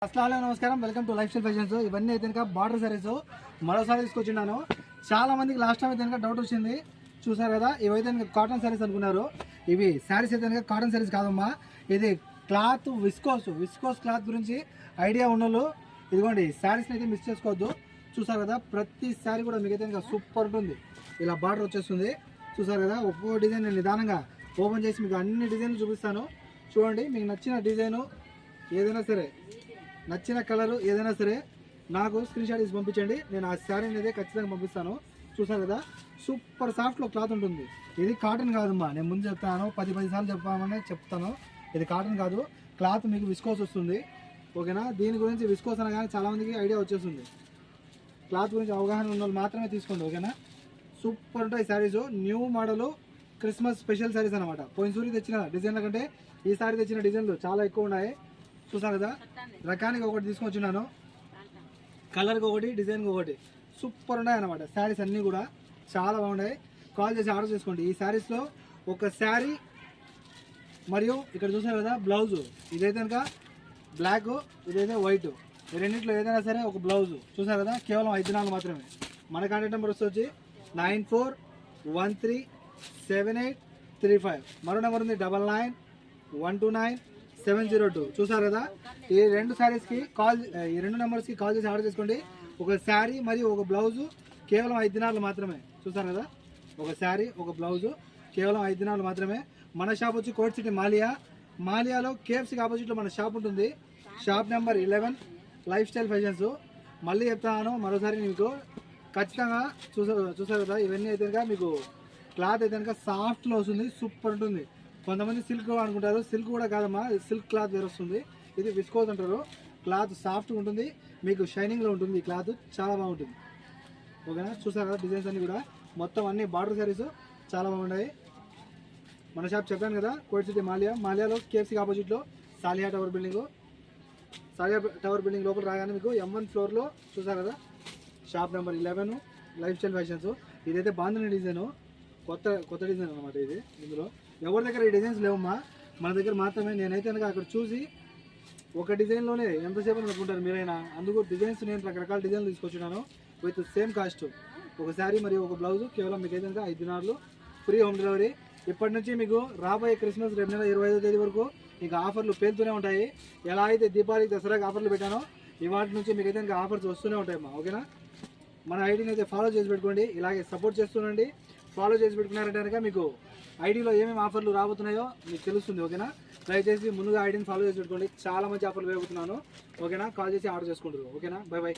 అస్సలాము నమస్కారం, welcome to life style fashions. ఇవన్నీ అయితే కనుక బార్డర్ సారీస్ మరోసారి తీసుకొచ్చిన్నాను. చాలా మందికి లాస్ట్ టైం అయితే కనుక డౌట్ వచ్చింది, చూసారు కదా. ఇవైతే కనుక కాటన్ సారీస్ అనుకున్నారు. ఇవి సారీస్ అయితే కనుక కాటన్ సారీస్ కాదమ్మా, ఇది క్లాత్ విస్కోస్ క్లాత్ గురించి ఐడియా ఉన్నోళ్ళు ఇదిగోండి శారీస్ని అయితే మిస్ చేసుకోవద్దు. చూసారు కదా, ప్రతి శారీ కూడా మీకైతే కనుక సూపర్ ఉంటుంది. ఇలా బార్డర్ వచ్చేస్తుంది, చూసారు కదా. ఒక్కో డిజైన్ నేను నిదానంగా ఓపెన్ చేసి మీకు అన్ని డిజైన్లు చూపిస్తాను. చూడండి, మీకు నచ్చిన డిజైను ఏదైనా సరే, నచ్చిన కలరు ఏదైనా సరే నాకు స్క్రీన్ షాట్ తీసి పంపించండి. నేను ఆ శారీని అయితే ఖచ్చితంగా పంపిస్తాను. చూసారు కదా, సూపర్ సాఫ్ట్లో క్లాత్ ఉంటుంది. ఇది కాటన్ కాదమ్మా, నేను ముందు చెప్తాను, 10 సార్లు చెప్పామని చెప్తాను. ఇది కాటన్ కాదు, క్లాత్ మీకు విస్కోస్ వస్తుంది. ఓకేనా, దీని గురించి విస్కోస్ అనగానే చాలామందికి ఐడియా వచ్చేస్తుంది. క్లాత్ గురించి అవగాహన ఉన్న వాళ్ళు మాత్రమే తీసుకోండి. ఓకేనా, సూపర్ ఉంటాయి saris. New model Christmas special saris అనమాట. పోయిన సూరి తెచ్చిన డిజైన్ల కంటే ఈ సారీ తెచ్చిన డిజైన్లు చాలా ఎక్కువ ఉన్నాయి. చూసారు కదా, రకానికి ఒకటి తీసుకొచ్చిన్నాను, కలర్కి ఒకటి, డిజైన్కి ఒకటి. సూపర్ ఉన్నాయి అనమాట శారీస్ అన్నీ కూడా చాలా బాగున్నాయి. కాల్ చేసి ఆర్డర్ చేసుకోండి. ఈ శారీస్లో ఒక శారీ మరియు ఇక్కడ చూసారు కదా బ్లౌజు, ఇదైతే కనుక బ్లాక్, ఇదైతే వైట్, ఈ రెండింటిలో ఏదైనా సరే ఒక బ్లౌజు. చూసారు కదా, కేవలం 5 దినాలు మాత్రమే. మన కాంటాక్ట్ నెంబర్ వచ్చి 94137835. మరో నెంబర్ ఉంది 99129702. చూసారు కదా, ఈ రెండు శారీస్కి ఈ రెండు నెంబర్స్కి కాల్ చేసి ఆర్డర్ చేసుకోండి. ఒక శారీ మరియు ఒక బ్లౌజు కేవలం 5 దినాలు మాత్రమే. చూసారు కదా, ఒక శారీ ఒక బ్లౌజు కేవలం 5 దినాలు మాత్రమే. మన షాప్ వచ్చి కోట్ సిటీ మాలియాలో కేఎఫ్సీకి ఆపోజిట్లో మన షాప్ ఉంటుంది. Shop number 11 life style fashions. మళ్ళీ చెప్తాను మరోసారి మీకు ఖచ్చితంగా. చూసారు కదా, ఇవన్నీ అయితే కనుక మీకు క్లాత్ అయితే కనుక సాఫ్ట్లో వస్తుంది, సూపర్ ఉంటుంది. కొంతమంది సిల్క్ అనుకుంటారు, సిల్క్ కూడా కాదమ్మా, సిల్క్ క్లాత్ వేరే వస్తుంది. ఇది విస్కోస్ అంటారు. క్లాత్ సాఫ్ట్గా ఉంటుంది, మీకు షైనింగ్లో ఉంటుంది. ఈ క్లాత్ చాలా బాగుంటుంది. ఓకేనా, చూసారు కదా, డిజైన్స్ అన్నీ కూడా మొత్తం అన్ని బార్డర్ శారీస్ చాలా బాగున్నాయి. మన షాప్ చెప్పాను కదా, కోట్ సిటీ మాలియాలో కేఎఫ్సీకి ఆపోజిట్లో సాలియా టవర్ బిల్డింగ్ లోపల రాగానే మీకు M1 ఫ్లోర్లో చూసారు కదా, shop number 11 life style fashions. ఇదైతే బాంధని డిజైన్, కొత్త డిజైన్ అనమాట ఇది. ఇందులో ఎవరి దగ్గర ఈ డిజైన్స్ లేవమ్మా, మన దగ్గర మాత్రమే. నేనైతే కనుక అక్కడ చూసి ఒక డిజైన్లోనే ఎంతసేపు అనుకుంటారు మీరైనా. అందుకు డిజైన్స్ నేను రకరకాల డిజైన్లు తీసుకొచ్చున్నాను విత్ సేమ్ కాస్ట్. ఒక శారీ మరియు ఒక బ్లౌజు కేవలం మీకు అయితే 5 దినాలు ఫ్రీ హోమ్ డెలివరీ. ఇప్పటి నుంచి మీకు రాబోయే క్రిస్మస్ రేపు నెల 25వ తేదీ వరకు మీకు ఆఫర్లు పేరుతూనే ఉంటాయి. ఎలా అయితే దీపావళికి దసరాకి ఆఫర్లు పెట్టానో ఇవాటి నుంచి మీకు అయితే ఇంకా ఆఫర్స్ వస్తూనే ఉంటాయమ్మా. ఓకేనా, మన ఐడిని అయితే ఫాలో చేసి పెట్టుకోండి. ఇలాగే సపోర్ట్ చేస్తుండండి. ఫాలో చేసి పెట్టుకున్నారంటే కనుక మీకు ఐడిలో ఏమేమి ఆఫర్లు రాబోతున్నాయో మీకు తెలుస్తుంది. ఓకేనా, దయచేసి ముందుగా ఐడిని ఫాలో చేసి పెట్టుకోండి. చాలా మంచి ఆఫర్లు వేయబోతున్నాను. ఓకేనా, కాల్ చేసి ఆర్డర్ చేసుకుంటారు. ఓకేనా, బై.